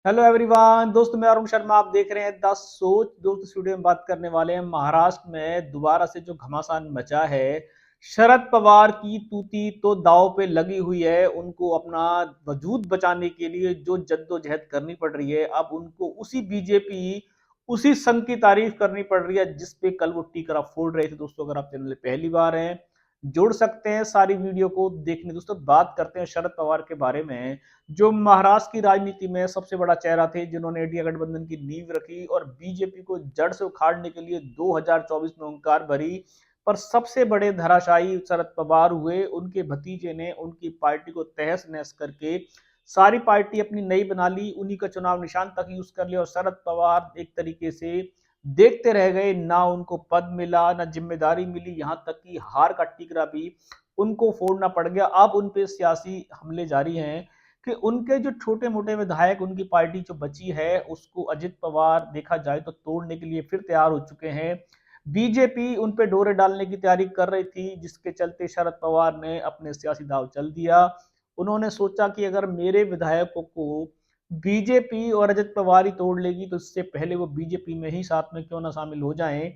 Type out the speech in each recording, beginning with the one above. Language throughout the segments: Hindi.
हेलो एवरीवन दोस्तों, मैं अरुण शर्मा। आप देख रहे हैं द सोच। दोस्त इस वीडियो में बात करने वाले हैं महाराष्ट्र में दोबारा से जो घमासान मचा है। शरद पवार की तूती तो दांव पे लगी हुई है। उनको अपना वजूद बचाने के लिए जो जद्दोजहद करनी पड़ रही है, अब उनको उसी बीजेपी उसी संघ की तारीफ करनी पड़ रही है जिसपे कल वो टीकरा फोड़ रहे थे। दोस्तों, अगर आप चैनल में पहली बार हैं, जुड़ सकते हैं सारी वीडियो को देखने। दोस्तों, बात करते हैं शरद पवार के बारे में, जो महाराष्ट्र की राजनीति में सबसे बड़ा चेहरा थे, जिन्होंने इंडिया गठबंधन की नींव रखी और बीजेपी को जड़ से उखाड़ने के लिए 2024 में ओंकार भरी। पर सबसे बड़े धराशायी शरद पवार हुए। उनके भतीजे ने उनकी पार्टी को तहस नहस करके सारी पार्टी अपनी नई बना ली, उन्हीं का चुनाव निशान तक यूज कर लिया और शरद पवार एक तरीके से देखते रह गए। ना उनको पद मिला, ना जिम्मेदारी मिली, यहां तक कि हार का टीकरा भी उनको फोड़ना पड़ गया। अब उन पे सियासी हमले जारी हैं कि उनके जो छोटे मोटे विधायक, उनकी पार्टी जो बची है, उसको अजित पवार देखा जाए तो तोड़ने के लिए फिर तैयार हो चुके हैं। बीजेपी उन पे डोरे डालने की तैयारी कर रही थी, जिसके चलते शरद पवार ने अपने सियासी दांव चल दिया। उन्होंने सोचा कि अगर मेरे विधायकों को बीजेपी और अजित पवार ही तोड़ लेगी तो इससे पहले वो बीजेपी में ही साथ में क्यों ना शामिल हो जाएं।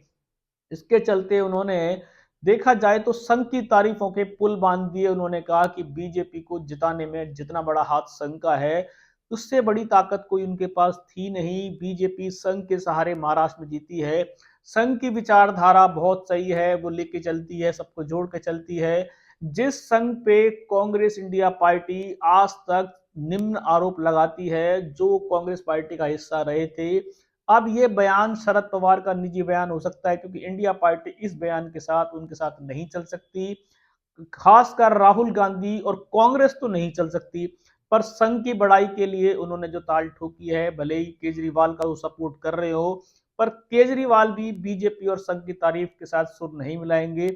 इसके चलते उन्होंने देखा जाए तो संघ की तारीफों के पुल बांध दिए। उन्होंने कहा कि बीजेपी को जिताने में जितना बड़ा हाथ संघ का है, उससे बड़ी ताकत कोई उनके पास थी नहीं। बीजेपी संघ के सहारे महाराष्ट्र में जीती है। संघ की विचारधारा बहुत सही है, वो लेके चलती है, सबको जोड़ के चलती है। जिस संघ पे कांग्रेस इंडिया पार्टी आज तक निम्न आरोप लगाती है, जो कांग्रेस पार्टी का हिस्सा रहे थे, अब ये बयान शरद पवार का निजी बयान हो सकता है, क्योंकि इंडिया पार्टी इस बयान के साथ उनके साथ नहीं चल सकती। खासकर राहुल गांधी और कांग्रेस तो नहीं चल सकती। पर संघ की बड़ाई के लिए उन्होंने जो ताल ठोकी है, भले ही केजरीवाल का वो सपोर्ट कर रहे हो, पर केजरीवाल भी बीजेपी और संघ की तारीफ के साथ सुर नहीं मिलाएंगे।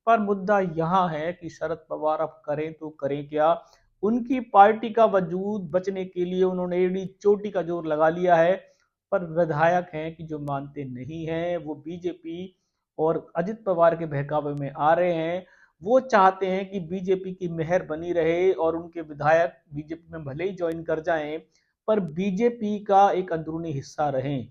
पर मुद्दा यहां है कि शरद पवार अब करें तो करें क्या। उनकी पार्टी का वजूद बचने के लिए उन्होंने एड़ी चोटी का जोर लगा लिया है। पर विधायक हैं कि जो मानते नहीं हैं, वो बीजेपी और अजित पवार के बहकावे में आ रहे हैं। वो चाहते हैं कि बीजेपी की मेहर बनी रहे और उनके विधायक बीजेपी में भले ही ज्वाइन कर जाएं, पर बीजेपी का एक अंदरूनी हिस्सा रहें।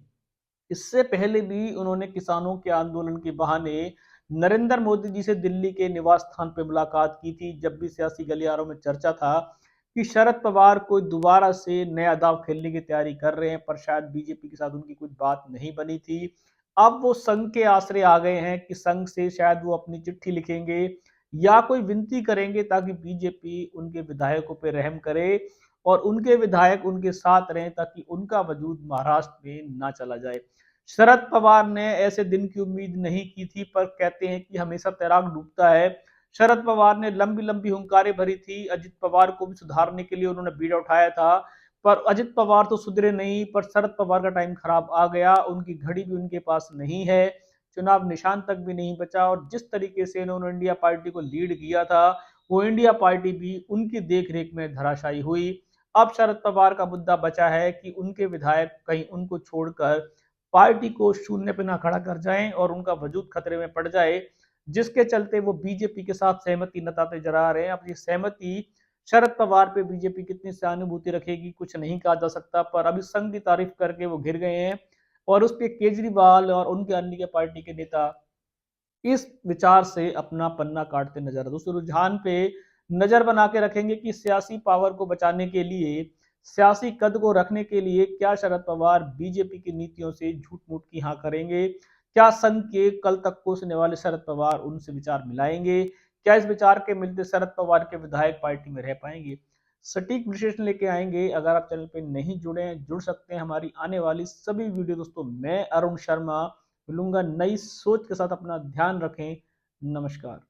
इससे पहले भी उन्होंने किसानों के आंदोलन के बहाने नरेंद्र मोदी जी से दिल्ली के निवास स्थान पर मुलाकात की थी, जब भी सियासी गलियारों में चर्चा था कि शरद पवार कोई दोबारा से नया दांव खेलने की तैयारी कर रहे हैं, पर शायद बीजेपी के साथ उनकी कुछ बात नहीं बनी थी। अब वो संघ के आसरे आ गए हैं कि संघ से शायद वो अपनी चिट्ठी लिखेंगे या कोई विनती करेंगे, ताकि बीजेपी उनके विधायकों पर रहम करे और उनके विधायक उनके साथ रहें, ताकि उनका वजूद महाराष्ट्र में ना चला जाए। शरद पवार ने ऐसे दिन की उम्मीद नहीं की थी, पर कहते हैं कि हमेशा तैराक डूबता है। शरद पवार ने लंबी लंबी हुंकारें भरी थी, अजित पवार को भी सुधारने के लिए उन्होंने बीड़ा उठाया था। पर अजित पवार तो सुधरे नहीं, पर शरद पवार का टाइम खराब आ गया। उनकी घड़ी भी उनके पास नहीं है, चुनाव निशान तक भी नहीं बचा और जिस तरीके से इन्होंने इंडिया पार्टी को लीड किया था, वो इंडिया पार्टी भी उनकी देखरेख में धराशायी हुई। अब शरद पवार का मुद्दा बचा है कि उनके विधायक कहीं उनको छोड़कर पार्टी को शून्य पे ना खड़ा कर जाएं और उनका वजूद खतरे में पड़ जाए, जिसके चलते वो बीजेपी के साथ सहमति नताते जरा रहे हैं। अब ये सहमति शरद पवार पे बीजेपी कितनी सहानुभूति रखेगी, कुछ नहीं कहा जा सकता। पर अभी संघ की तारीफ करके वो घिर गए हैं और उस पर केजरीवाल और उनके अन्य के पार्टी के नेता इस विचार से अपना पन्ना काटते नजर आ रहे। दोस्तों, रुझान पे नजर बना के रखेंगे कि सियासी पावर को बचाने के लिए, सियासी कद को रखने के लिए क्या शरद पवार बीजेपी की नीतियों से झूठ मूठ की हाँ करेंगे। क्या संघ के कल तक कोसने वाले शरद पवार उनसे विचार मिलाएंगे। क्या इस विचार के मिलते शरद पवार के विधायक पार्टी में रह पाएंगे। सटीक विश्लेषण लेके आएंगे। अगर आप चैनल पे नहीं जुड़े हैं, जुड़ सकते हैं हमारी आने वाली सभी वीडियो। दोस्तों, मैं अरुण शर्मा मिलूंगा नई सोच के साथ। अपना ध्यान रखें। नमस्कार।